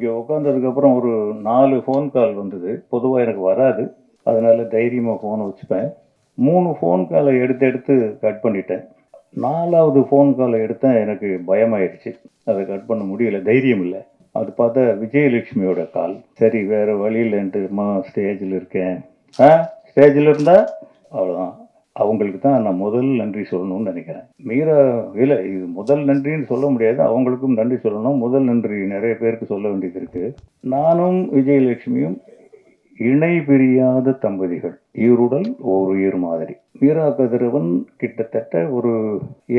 இங்கே உட்காந்ததுக்கப்புறம் ஒரு 4 phone call வந்தது. பொதுவா எனக்கு வராது. அதனால தைரியமா ஃபோனை வச்சுப்பேன். 3 ஃபோன் காலை எடுத்து எடுத்து கட் பண்ணிட்டேன். 4வது ஃபோன் காலை எடுத்தேன். எனக்கு பயமாயிருச்சு. அத கட் பண்ண முடியல. தைரியம் இல்ல. அது பார்த்தா விஜயலட்சுமியோட கால். சரி வேற வழி இல்லன்ட்டு, "அம்மா ஸ்டேஜ்ல இருக்கேன்." "ஆ ஸ்டேஜ்ல இருந்தா?" அவ்வளோதான். அவங்களுக்கு தான் நான் முதல் நன்றி சொல்லணும்னு நினைக்கிறேன். மீரா இல்ல இது முதல் நன்றின்னு சொல்ல முடியாது. அவங்களுக்கும் நன்றி சொல்லணும். முதல் நன்றி நிறைய பேருக்கு சொல்ல வேண்டியது இருக்கு. நானும் விஜயலட்சுமியும் இணை பிரியாத தம்பதிகள். ஈருடல் ஓர் உயிர் மாதிரி. மீரா கதிரவன் கிட்டத்தட்ட ஒரு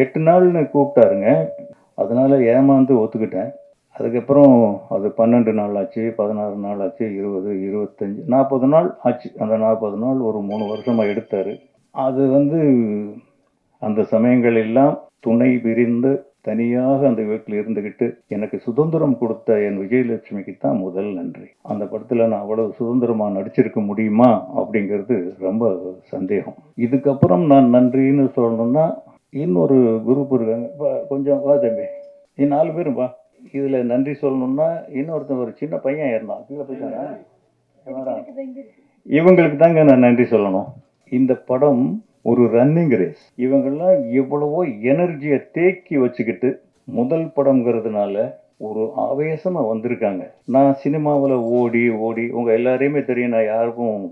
8 நாள்னு கூப்பிட்டாருங்க. அதனால ஏமாந்து ஒத்துக்கிட்டேன். அதுக்கப்புறம் அது 12 நாள் ஆச்சு, 16 நாள் ஆச்சு, 20, 25, 40 நாள் ஆச்சு. அந்த 40 நாள் ஒரு 3 வருஷமா எடுத்தாரு. அது வந்து அந்த சமயங்கள் எல்லாம் துணை பிரிந்து தனியாக அந்த வீட்டில் இருந்துகிட்டு எனக்கு சுதந்திரம் கொடுத்த என் விஜயலட்சுமிக்கு தான் முதல் நன்றி. அந்த படத்துல நான் அவ்வளவு சுதந்திரமா நடிச்சிருக்க முடியுமா அப்படிங்கிறது ரொம்ப சந்தேகம். இதுக்கப்புறம் நான் நன்றின்னு சொல்லணும்னா இன்னொரு குரூப் இருக்காங்க. கொஞ்சம் வா தம்பி, நீ 4 பேரும் வா. இதுல நன்றி சொல்லணும்னா இன்னொருத்தன் ஒரு சின்ன பையன் இருந்தான். கீழே போயிட்டானா? இவங்களுக்கு தாங்க நான் நன்றி சொல்லணும். இந்த படம் ஒரு ரன்னிங் ரேஸ். இவங்கெல்லாம் எவ்வளவோ எனர்ஜியை தேக்கி வச்சுக்கிட்டு முதல் படம்ங்கிறதுனால ஒரு ஆவேசமா வந்திருக்காங்க. நான் சினிமாவில் ஓடி ஓடி உங்க எல்லாரையுமே தெரியும். நான்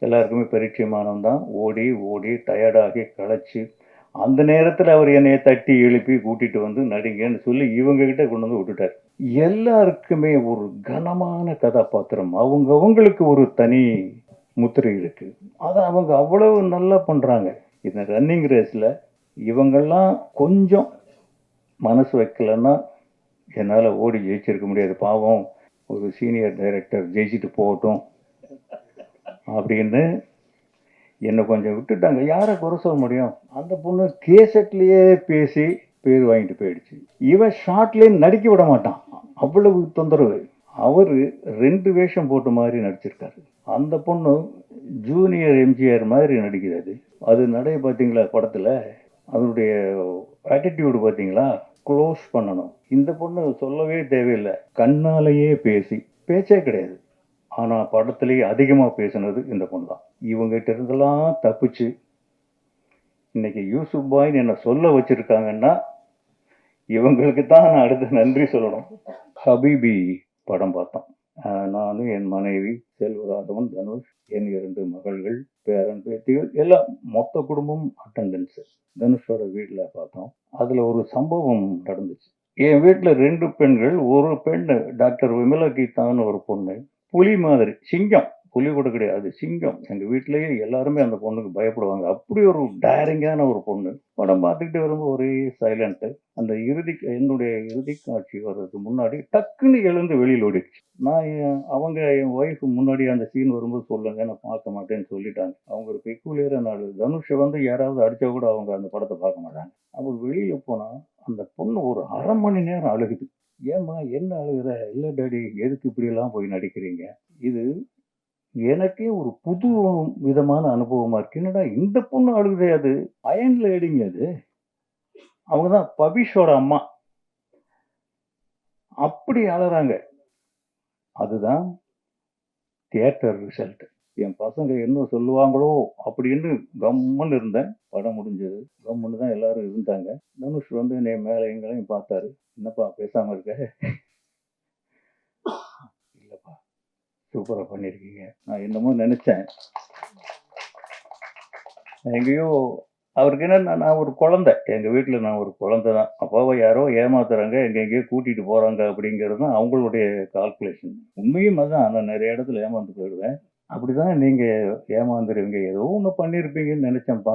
எல்லாருக்குமே பரிச்சயமானவன் தான். ஓடி ஓடி டயர்டாகி களைச்சு அந்த நேரத்தில் அவர் என்னைய தட்டி எழுப்பி கூட்டிட்டு வந்து நடிங்கன்னு சொல்லி இவங்க கிட்ட கொண்டு வந்து விட்டுட்டார். எல்லாருக்குமே ஒரு கனமான கதாபாத்திரம். அவங்களுக்கு ஒரு தனி முத்திரை இருக்கு. அதை அவங்க அவ்வளவு நல்லா பண்றாங்க. இந்த ரன்னிங் ரேஸ்ல இவங்கெல்லாம் கொஞ்சம் மனசு வைக்கலன்னா என்னால் ஓடி ஜெயிச்சிருக்க முடியாது. பாவம் ஒரு சீனியர் டைரக்டர் ஜெயிச்சுட்டு போகட்டும் அப்படின்னு என்னை கொஞ்சம் விட்டுட்டாங்க. யாரை குறை சொல்ல முடியும்? அந்த பொண்ணு கேசட்லயே பேசி பேர் வாங்கிட்டு போயிடுச்சு. இவன் ஷார்ட்லேயே நடிக்க விட மாட்டான். அவ்வளவு தொந்தரவு. அவரு 2 வேஷம் போட்ட மாதிரி நடிச்சிருக்காரு. அந்த பொண்ணு ஜூனியர் எம்ஜிஆர் மாதிரி நடிக்கிறது. அது நடை பார்த்தீங்களா படத்துல? அதனுடைய ஆட்டிடியூடு பார்த்தீங்களா? க்ளோஸ் பண்ணணும். இந்த பொண்ணு சொல்லவே தேவையில்லை. கண்ணாலேயே பேசி பேச்சே கிடையாது. ஆனா படத்திலேயே அதிகமா பேசினது இந்த பொண்ணு தான். இவங்ககிட்ட இருந்தெல்லாம் தப்பிச்சு இன்னைக்கு யூசுப் பாய்ன்னு என்ன சொல்ல வச்சிருக்காங்கன்னா இவங்களுக்கு தான் நான் அடுத்து நன்றி சொல்லணும். ஹபீபி படம் பார்த்தோம். நானும் என் மனைவி செல்வராகவன், தனுஷ், என் 2 மகள்கள், பேரன் பேத்திகள் எல்லாம் மொத்த குடும்பம் அட்டண்டன்ஸ். தனுஷோட வீட்டில் பார்த்தோம். அதுல ஒரு சம்பவம் நடந்துச்சு. என் வீட்டில் 2 பெண்கள், ஒரு பெண் டாக்டர் விமலா கீதான்னு ஒரு பொண்ணு. புலி மாதிரி, சிங்கம். புலி கூட கிடையாது, சிங்கம். எங்க வீட்டிலேயே எல்லாருமே அந்த பொண்ணுக்கு பயப்படுவாங்க. அப்படி ஒரு டேரிங்கான ஒரு பொண்ணு. படம் பார்த்துக்கிட்டு வரும்போது ஒரே சைலண்ட். அந்த என்னுடைய இறுதி காட்சி வர்றதுக்கு முன்னாடி டக்குன்னு எழுந்து வெளியில் ஓடிடுச்சு. அவங்க என் ஒய்ஃப் முன்னாடி அந்த சீன் வரும்போது சொல்லுங்க, நான் பார்க்க மாட்டேன்னு சொல்லிட்டாங்க. அவங்க ஒரு பெக்குலியரான ஆளு. தனுஷை வந்து யாராவது அடிச்சா கூட அவங்க அந்த படத்தை பார்க்க மாட்டாங்க. அவர் வெளியில போனா அந்த பொண்ணு ஒரு 1/2 மணி நேரம் அழுகுது. ஏம்மா என்ன அழுகுற? இல்ல டாடி, எதுக்கு இப்படி எல்லாம் போய் நடிக்கிறீங்க? இது எனக்கே ஒரு புது விதமான அனுபவமா இருக்கு. என்னடா இந்த பொண்ணு அழுகுதே, அது அயன் லேடிங்க. அது அவங்கதான் பவிஷோட அம்மா. அப்படி அழறாங்க. அதுதான் தியேட்டர் ரிசல்ட். என் பசங்க என்ன சொல்லுவாங்களோ அப்படின்னு கம்முன்னு இருந்தேன். படம் முடிஞ்சது. கம்முன்னு தான் எல்லாரும் இருந்தாங்க. தனுஷ் வந்து என்னை மேல எங்களையும் பார்த்தாரு. என்னப்பா பேசாம இருக்க? இல்லப்பா, சூப்பரா பண்ணிருக்கீங்க. நான் என்னமோ நினைச்சேன். எங்கேயோ அவருக்கு என்னன்னா, நான் ஒரு குழந்தை. எங்க வீட்டில் நான் ஒரு குழந்தை தான். அப்பாவை யாரோ ஏமாத்துறாங்க, எங்கெங்கேயோ கூட்டிட்டு போறாங்க அப்படிங்கிறது தான் அவங்களுடைய கால்குலேஷன். உண்மையும் அதான். நான் நிறைய இடத்துல ஏமாந்து போயிடுவேன். அப்படிதான் நீங்க ஏமாந்துருவீங்க. ஏதோ ஒண்ணு பண்ணிருப்பீங்கன்னு நினைச்சேன்ப்பா.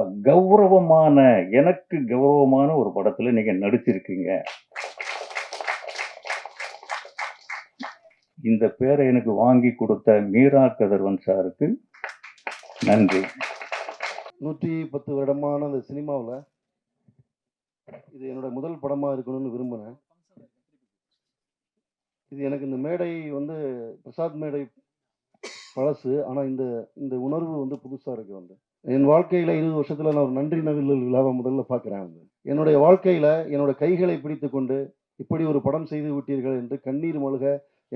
எனக்கு கௌரவமான ஒரு படத்துல நீங்க நடிச்சிருக்கீங்க. இந்த பேரை எனக்கு வாங்கி கொடுத்த மீரா கதிரவன் சாருக்கு நன்றி. 110 வருடமான அந்த சினிமாவில் இது என்னோட முதல் படமாக இருக்கணும்னு விரும்பினேன். இது எனக்கு இந்த மேடை வந்து பிரசாத் மேடை பழசு. ஆனால் இந்த இந்த உணர்வு வந்து புதுசாக இருக்கு. வந்து என் வாழ்க்கையில் 20 வருஷத்தில் நான் ஒரு நன்றி நவிழல் விழாவை முதல்ல பார்க்குறேன். வந்து என்னுடைய வாழ்க்கையில் என்னோட கைகளை பிடித்து கொண்டு இப்படி ஒரு படம் செய்து விட்டீர்கள் என்று கண்ணீர் மல்க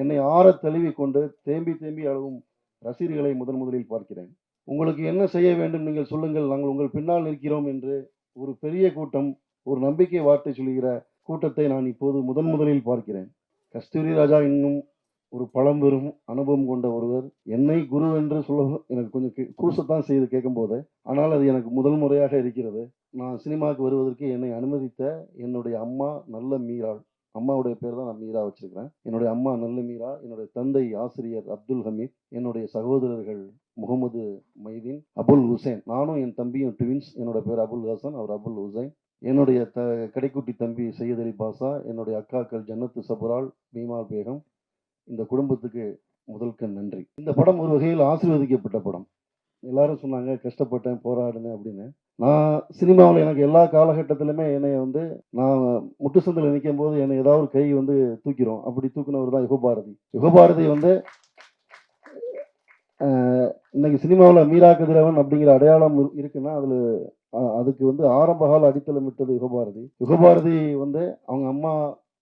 என்னை ஆற தழுவி கொண்டு தேம்பி தேம்பி அழுவும் ரசிகர்களை முதலில் பார்க்கிறேன். உங்களுக்கு என்ன செய்ய வேண்டும் நீங்கள் சொல்லுங்கள், நாங்கள் உங்கள் பின்னால் நிற்கிறோம் என்று ஒரு பெரிய கூட்டம், ஒரு நம்பிக்கை வார்த்தை சொல்கிற கூட்டத்தை நான் இப்போது முதலில் பார்க்கிறேன். கஸ்தூரி ராஜா இன்னும் ஒரு பழம்பெரும் அனுபவம் கொண்ட ஒருவர். என்னை குரு என்று சொல்ல எனக்கு கொஞ்சம் கூசத்தான் செய்து கேட்கும்போது. ஆனால் அது எனக்கு முதல் முறையாக இருக்கிறது. நான் சினிமாவுக்கு வருவதற்கு என்னை அனுமதித்த என்னுடைய அம்மா நல்ல மீராள். அம்மாவுடைய பேர் தான் நான் மீரா வச்சிருக்கிறேன். என்னுடைய அம்மா நல்ல மீரா, என்னுடைய தந்தை ஆசிரியர் அப்துல் ஹமீத், என்னுடைய சகோதரர்கள் முகமது மைதீன், அபுல் ஹுசைன். நானும் என் தம்பியும் ட்வின்ஸ். என்னோட பேர் அபுல் ஹசன், அவர் அபுல் ஹுசைன். என்னுடைய கடைக்குட்டி தம்பி சையத் அலி பாஷா, என்னுடைய அக்காக்கள் ஜன்னத்து சபுரால், பீமால் பேகம். இந்த குடும்பத்துக்கு முதல்க்கு நன்றி. இந்த படம் ஒரு வகையில் ஆசீர்வதிக்கப்பட்ட படம். எல்லாரும் சொன்னாங்க கஷ்டப்பட்டேன், போராடினேன் அப்படின்னு. நான் சினிமாவில் எனக்கு எல்லா காலகட்டத்திலுமே என்னைய வந்து நான் முட்டு சந்தில் நிற்கும் போது என்னை ஏதாவது ஒரு கை வந்து தூக்கிரும். அப்படி தூக்கினவர் தான் யுகபாரதி. யுகபாரதி வந்து இன்னைக்கு சினிமாவில் மீரா கதிரவன் அப்படிங்கிற அடையாளம் இருக்குன்னா அதுக்கு வந்து ஆரம்பகால அடித்தளம் விட்டது யுகபாரதி. யுகபாரதி வந்து அவங்க அம்மா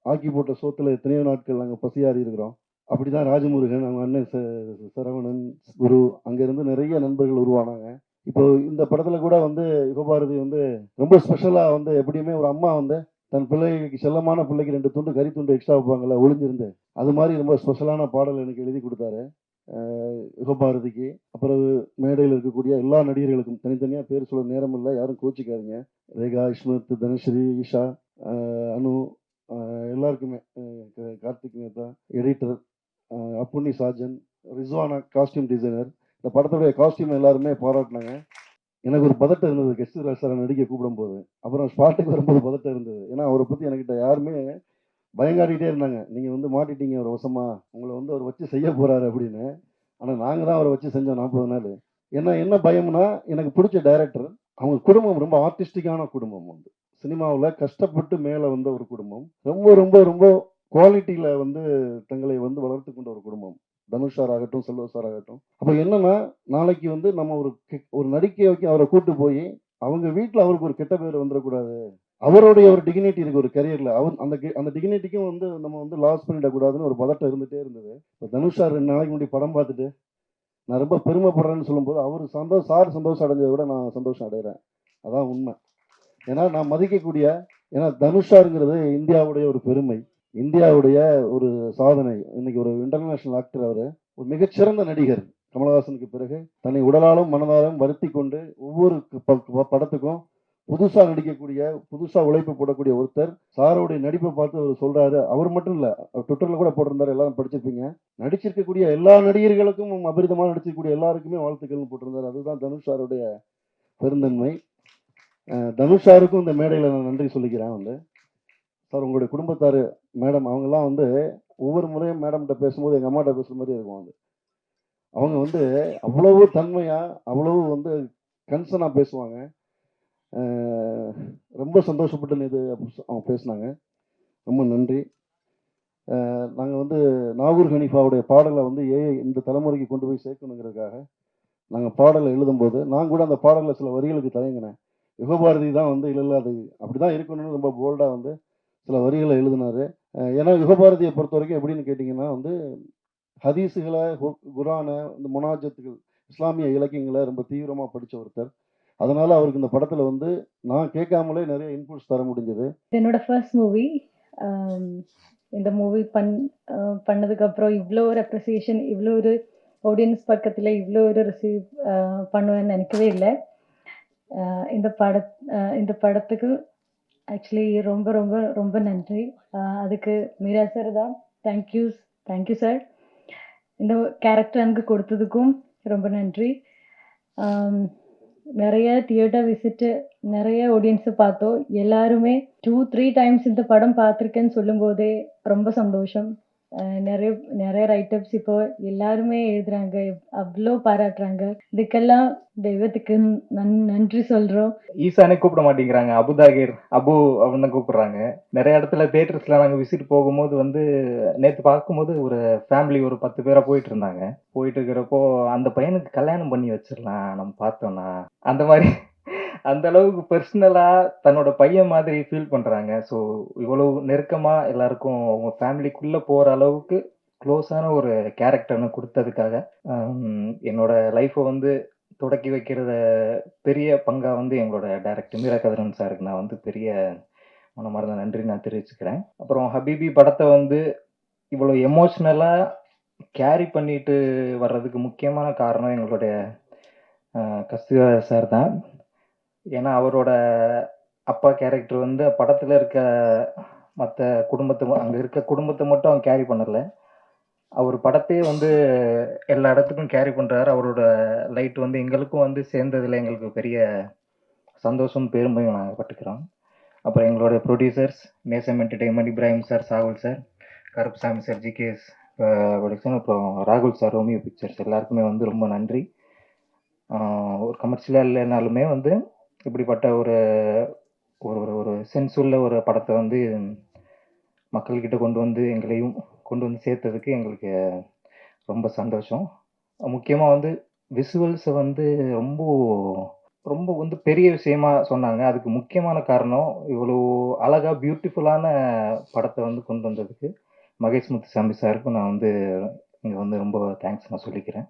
ஆக்கி போட்ட சோத்துல எத்தனையோ நாட்கள் நாங்கள் பசியாறி இருக்கிறோம். அப்படிதான் ராஜமுருகன், அவங்க அண்ணன் சரவணன், குரு, அங்கிருந்து நிறைய நண்பர்கள் உருவானாங்க. இப்போ இந்த படத்துல கூட வந்து யுகபாரதி வந்து ரொம்ப ஸ்பெஷலா வந்து எப்படியுமே ஒரு அம்மா வந்து தன் பிள்ளைக்கு செல்லமான பிள்ளைக்கு 2 துண்டு கறி துண்டு எக்ஸ்ட்ரா வைப்பாங்கல்ல ஒளிஞ்சிருந்து, அது மாதிரி ரொம்ப ஸ்பெஷலான பாடல் எனக்கு எழுதி கொடுத்தாரு யுகபாரதிக்கு. அப்புறம் மேடையில் இருக்கக்கூடிய எல்லா நடிகர்களுக்கும் தனித்தனியா பேர் சொல்ல நேரம் இல்லை, யாரும் கோச்சிக்காதீங்க. ரேகா, இஸ்மத், தனுஸ்ரீ, ஈஷா, அனு, எல்லாருக்குமே, Karthik Mehta, editor, Appunni Sajan, Rizwana costume designer. இந்த படத்துடைய காஸ்டியூம் எல்லாருமே பாராட்டினாங்க. எனக்கு ஒரு பதட்டம் இருந்தது கஸ்தூரிராஜ் சாரை நடிக்க கூப்பிடும்போது. அப்புறம் ஸ்பாட்டுக்கு வரும்போது பதட்டம் இருந்தது. ஏன்னா அவரை பற்றி என்கிட்ட யாருமே பயங்காட்டிகிட்டே இருந்தாங்க. நீங்கள் வந்து மாட்டிட்டீங்க ஒரு வசமா, உங்களை வந்து அவர் வச்சு செய்ய போகிறாரு அப்படின்னு. ஆனால் நாங்கள் தான் அவரை வச்சு செஞ்சோம் 40 நாள். ஏன்னா என்ன பயம்னா, எனக்கு பிடிச்ச டைரக்டர், அவங்க குடும்பம் ரொம்ப ஆர்டிஸ்டிக்கான குடும்பம். வந்து சினிமாவில் கஷ்டப்பட்டு மேலே வந்த ஒரு குடும்பம். ரொம்ப ரொம்ப ரொம்ப குவாலிட்டியில் வந்து தங்களை வந்து வளர்த்து கொண்ட ஒரு குடும்பம். தனுஷ் சார் ஆகட்டும், செல்வ சார் ஆகட்டும். அப்போ என்னன்னா, நாளைக்கு வந்து நம்ம ஒரு நடிக்கை வைக்க அவரை கூட்டு போய் அவங்க வீட்டில் அவருக்கு ஒரு கெட்ட பேர் வந்துடக்கூடாது. அவருடைய ஒரு டிக்னிட்டி இருக்கு ஒரு கரியர்ல. அவர் அந்த டிக்னிட்டிக்கும் வந்து நம்ம வந்து லாஸ் பண்ணிடக்கூடாதுன்னு ஒரு பதட்டம் இருந்துட்டே இருந்தது. இப்போ தனுஷ் சார் 2 நாளைக்கு முன்னாடி படம் பார்த்துட்டு நான் ரொம்ப பெருமைப்படுறேன்னு சொல்லும்போது அவர் சந்தோஷம் அடைஞ்சதை விட நான் சந்தோஷம் அடைகிறேன். அதான் உண்மை. ஏன்னா நான் மதிக்கக்கூடிய, ஏன்னா தனுஷாருங்கிறது இந்தியாவுடைய ஒரு பெருமை, இந்தியாவுடைய ஒரு சாதனை. இன்னைக்கு ஒரு இன்டர்நேஷனல் ஆக்டர். அவர் ஒரு மிகச்சிறந்த நடிகர். கமலஹாசனுக்கு பிறகு தன்னை உடலாலும் மனதாலும் வருத்தி கொண்டு ஒவ்வொரு படத்துக்கும் புதுசா நடிக்கக்கூடிய, புதுசா உழைப்பு போடக்கூடிய ஒருத்தர். சாரோடைய நடிப்பை பார்த்து அவர் சொல்றாரு. அவர் மட்டும் இல்ல, ட்விட்டர்ல கூட போட்டிருந்தாரு, எல்லாரும் படிச்சிருப்பீங்க. நடிச்சிருக்கக்கூடிய எல்லா நடிகர்களுக்கும் அபரிதமாக நடிச்சிருக்கக்கூடிய எல்லாருக்குமே வாழ்த்துக்கள்னு போட்டிருந்தாரு. அதுதான் தனுஷ் சாருடைய பெருந்தன்மை. தனுஷ் சாருக்கும் இந்த மேடையில் நான் நன்றி சொல்லிக்கிறேன். வந்து சார், உங்களுடைய குடும்பத்தார், மேடம், அவங்கெல்லாம் வந்து ஒவ்வொரு முறையும் மேடம்கிட்ட பேசும்போது எங்கள் அம்மாட்ட பேசுகிற மாதிரி இருக்கும். வந்து அவங்க வந்து அவ்வளவு தன்மையா, அவ்வளவு வந்து கன்சர்னா பேசுவாங்க. ரொம்ப சந்தோஷப்பட்டு இது அவங்க பேசினாங்க. ரொம்ப நன்றி. நாங்கள் வந்து நாகூர் ஹனீஃபாவுடைய பாடலை வந்து இந்த தலைமுறைக்கு கொண்டு போய் சேர்க்கணுங்கிறதுக்காக நாங்கள் பாடலை எழுதும்போது நான் கூட அந்த பாடலில் சில வரிகளுக்கு தயங்கினேன். யுகபாரதி தான் வந்து இல்லை அது அப்படி தான் இருக்கணும்னு ரொம்ப போல்டாக வந்து சில வரிகளை எழுதினார். ஏன்னா யுகபாரதியை பொறுத்த வரைக்கும் எப்படின்னு கேட்டிங்கன்னா வந்து ஹதீஸுகளை, குரானை, இந்த முனாஜத்துகள், இஸ்லாமிய இலக்கியங்களை ரொம்ப தீவிரமாக படித்த ஒருத்தர். அதனால அவருக்கு இந்த படத்தில் வந்து நான் கேட்காமலே நிறைய இன்புட்ஸ் தர முடிஞ்சது. என்னோட ஃபர்ஸ்ட் மூவி. இந்த மூவி பண்ணதுக்கப்புறம் இவ்வளோ ஒரு அப்ரிசியேஷன், இவ்வளோ ஒரு ஆடியன்ஸ் பக்கத்தில் இவ்வளோ ஒரு ரிசீவ் பண்ணுவேன்னு நினைக்கவே இல்லை. இந்த படத்துக்கு ஆக்சுவலி ரொம்ப ரொம்ப ரொம்ப நன்றி. அதுக்கு மீரா சார் தான் தேங்க்யூ சார். இந்த கேரக்டர் எனக்கு கொடுத்ததுக்கும் ரொம்ப நன்றி. நிறைய தியேட்டர் விசிட்டு, நிறைய ஆடியன்ஸை பார்த்தோம். எல்லாருமே 2-3 டைம்ஸ் இந்த படம் பார்த்துருக்கேன்னு சொல்லும் போதே ரொம்ப சந்தோஷம். நிறைய ரைட்டப்ஸ் இப்போ எல்லாருமே எழுதுறாங்க, அவ்வளோ பாராட்டுறாங்க. இதுக்கெல்லாம் தெய்வத்துக்கு நன்றி சொல்றோம். ஈசானே கூப்பிட மாட்டேங்கிறாங்க, அபுதாகிர், அபு அப்படின்னு கூப்பிடுறாங்க. நிறைய இடத்துல தியேட்டர்ஸ்ல நாங்கள் விசிட் போகும்போது வந்து நேற்று பார்க்கும்போது ஒரு ஃபேமிலி ஒரு 10 பேரா போயிட்டு இருந்தாங்க. போயிட்டு இருக்கிறப்போ அந்த பையனுக்கு கல்யாணம் பண்ணி வச்சிடலாம் நம்ம பார்த்தோம்னா, அந்த மாதிரி அந்த அளவுக்கு பர்சனலா தன்னோட பையன் மாதிரி ஃபீல் பண்றாங்க. ஸோ இவ்வளவு நெருக்கமா எல்லாருக்கும் அவங்க ஃபேமிலிக்குள்ள போற அளவுக்கு க்ளோஸான ஒரு கேரக்டர்னு கொடுத்ததுக்காக என்னோட லைஃப்பை வந்து தொடக்கி வைக்கிறத பெரிய பங்கா வந்து எங்களோட டைரக்டர் மீரா கதிரவன் சாருக்கு நான் வந்து பெரிய மனமார்ந்த நன்றி நான் தெரிவிச்சுக்கிறேன். அப்புறம் ஹபீபி படத்தை வந்து இவ்வளோ எமோஷ்னலா கேரி பண்ணிட்டு வர்றதுக்கு முக்கியமான காரணம் எங்களுடைய கஸ்தூரிராஜ் சார் தான். ஏன்னா அவரோட அப்பா கேரக்டர் வந்து படத்துல இருக்க மற்ற அங்க இருக்க குடும்பத்தை மட்டும் அவன் கேரி பண்ணல. அவர் படத்தையே வந்து எல்லா இடத்துக்கும் கேரி பண்றாரு. அவரோட லைட் வந்து எங்களுக்கும் வந்து சேர்ந்ததுல எங்களுக்கு பெரிய சந்தோஷம் பெருமையும் நாங்கள் பட்டுக்கிறோம். அப்புறம் எங்களோட producers Nesam entertainment, Ibrahim sir, Shahul sir, Karuppusamy sir, GKS production, அப்புறம் ராகுல் சார், ரோமியோ பிக்சர்ஸ் எல்லாருக்குமே வந்து ரொம்ப நன்றி. ஒரு கமர்ஷியலாக இல்லைனாலுமே வந்து இப்படிப்பட்ட ஒரு ஒரு ஒரு சென்ஸ் உள்ள ஒரு படத்தை வந்து மக்கள்கிட்ட கொண்டு வந்து எங்களையும் கொண்டு வந்து சேர்த்ததுக்கு எங்களுக்கு ரொம்ப சந்தோஷம். முக்கியமாக வந்து விசுவல்ஸை வந்து ரொம்ப ரொம்ப வந்து பெரிய விஷயமா சொன்னாங்க. அதுக்கு முக்கியமான காரணம் இவ்வளோ அழகா பியூட்டிஃபுல்லான படத்தை வந்து கொண்டு வந்ததுக்கு மகேஷ் முத்துசாமி சாருக்கும் நான் வந்து இங்கே வந்து ரொம்ப தேங்க்ஸ் நான் சொல்லிக்கிறேன்.